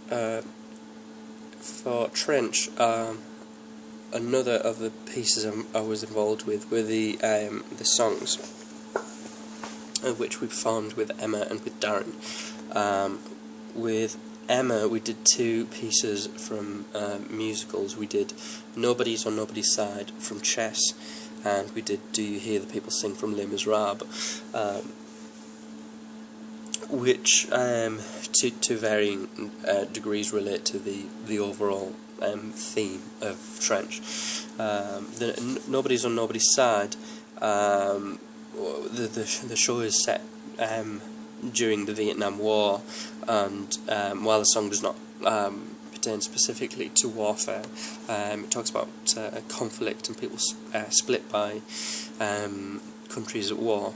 For Trench, another of the pieces I was involved with were the songs, which we performed with Emma and with Darren. With Emma, we did two pieces from musicals. We did Nobody's on Nobody's Side from Chess, and we did Do You Hear the People Sing from Les Miserables, which to varying degrees relate to the overall theme of Trench. Nobody's on Nobody's Side. The show is set during the Vietnam War, and while the song does not pertain specifically to warfare, it talks about conflict and people split by countries at war.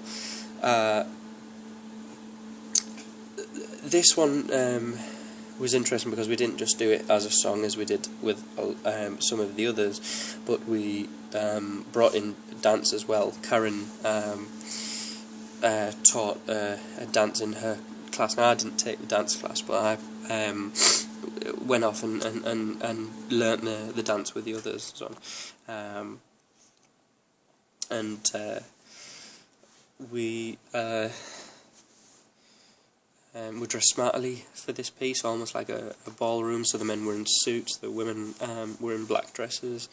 This one was interesting because we didn't just do it as a song as we did with some of the others, but we brought in dance as well. Karen taught a dance in her class. Now, I didn't take the dance class, but I went off and learnt the dance with the others. So, we dressed smartly for this piece, almost like a ballroom. So the men were in suits, the women were in black dresses,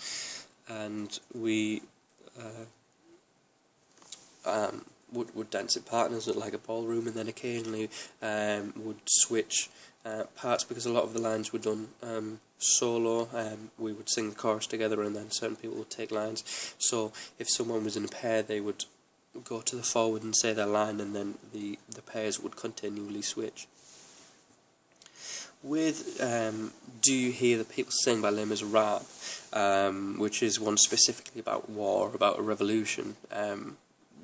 and we would dance in partners at like a ballroom, and then occasionally would switch parts because a lot of the lines were done solo. We would sing the chorus together, and then certain people would take lines. So if someone was in a pair, they would go to the forward and say their line, and then the pairs would continually switch. With Do You Hear the People Sing by Les Miserables, which is one specifically about war, about a revolution,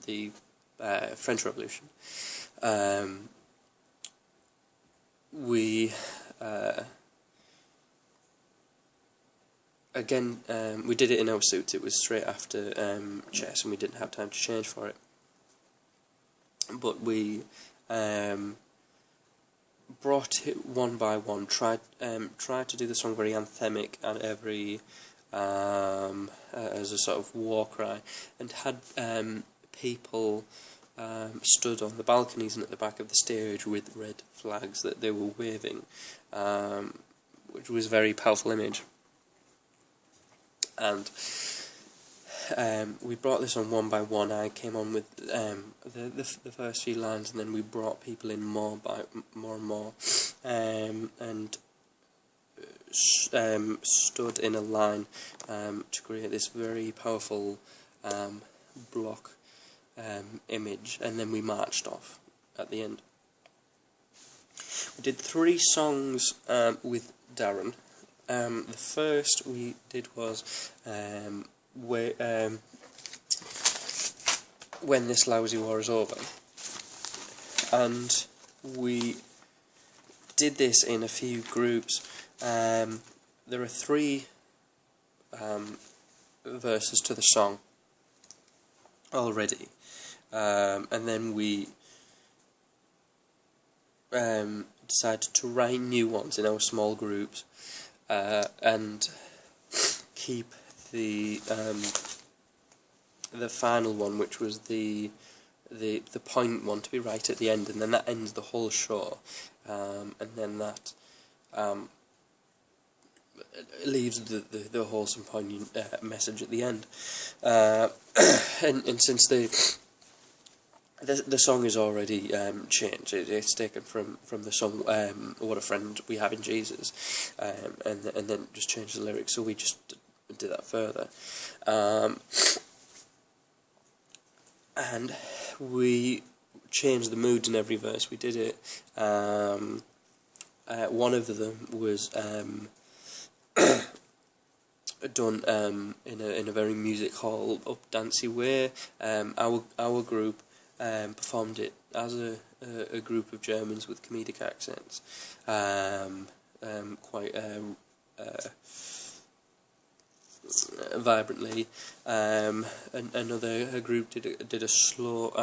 the French Revolution, we we did it in our suits. It was straight after chess, and we didn't have time to change for it. But we brought it one by one. Tried to do the song very anthemic and every as a sort of war cry, and had people stood on the balconies and at the back of the stage with red flags that they were waving, which was a very powerful image. And we brought this on one by one. I came on with the first few lines, and then we brought people in more and more, and stood in a line to create this very powerful block image, and then we marched off at the end. We did 3 songs with Darren. The first we did was When This Lousy War Is Over, and we did this in a few groups. There are 3 verses to the song already, and then we decided to write new ones in our small groups, and keep the final one, which was the point one, to be right at the end, and then that ends the whole show, and then that leaves the wholesome, poignant message at the end. And since the song is already changed, it's taken from the song What a Friend We Have in Jesus, and then just changed the lyrics, so we just did that further. And we changed the mood in every verse. We did it. One of them was done in a very music hall, up dancey way. Our group performed it as a group of Germans with comedic accents, quite vibrantly. Another group did a slow,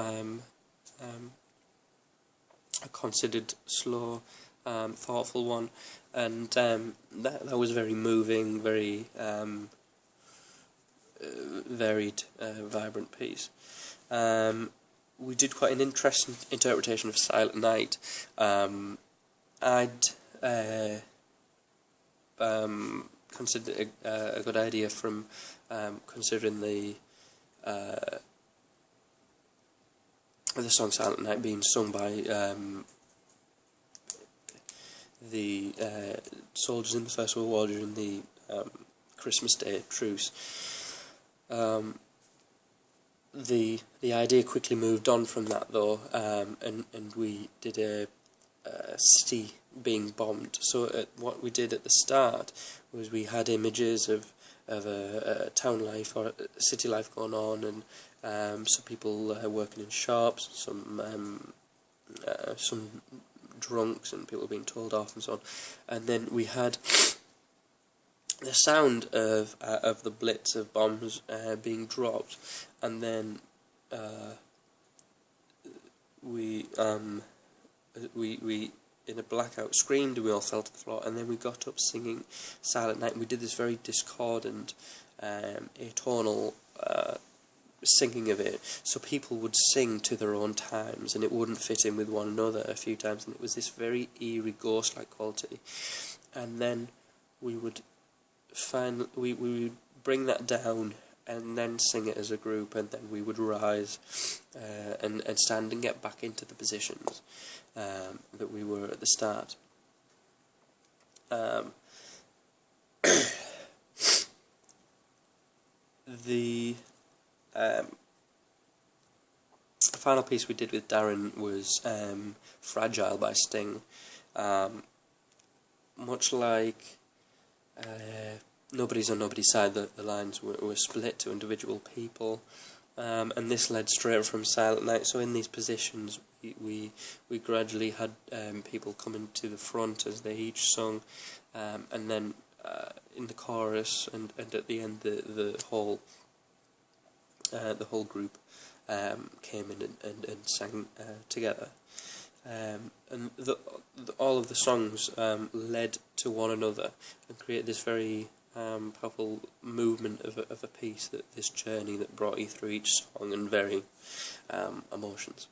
a considered slow thoughtful one, and that was very moving, very varied, vibrant piece. We did quite an interesting interpretation of Silent Night. I'd considered it a good idea from considering the song Silent Night being sung by the soldiers in the First World War during the Christmas Day truce. The idea quickly moved on from that, though, and we did a city being bombed. So what we did at the start was we had images of a town life or a city life going on, and some people working in shops, some drunks, and people being told off and so on. And then we had the sound of the blitz of bombs being dropped, and then we in a blackout screamed, and we all fell to the floor, and then we got up singing Silent Night, and we did this very discordant, atonal singing of it, so people would sing to their own times, and it wouldn't fit in with one another a few times, and it was this very eerie, ghost-like quality. And then we would we would bring that down and then sing it as a group, and then we would rise and stand and get back into the positions that we were at the start. The final piece we did with Darren was Fragile by Sting. Much like Nobody's on Nobody's Side, the lines were split to individual people, and this led straight from Silent Night. So in these positions we gradually had people coming to the front as they each sung, and then in the chorus and at the end the whole group came in and sang together. And all of the songs led to one another and created this very powerful movement of a piece, this journey that brought you through each song and varying emotions.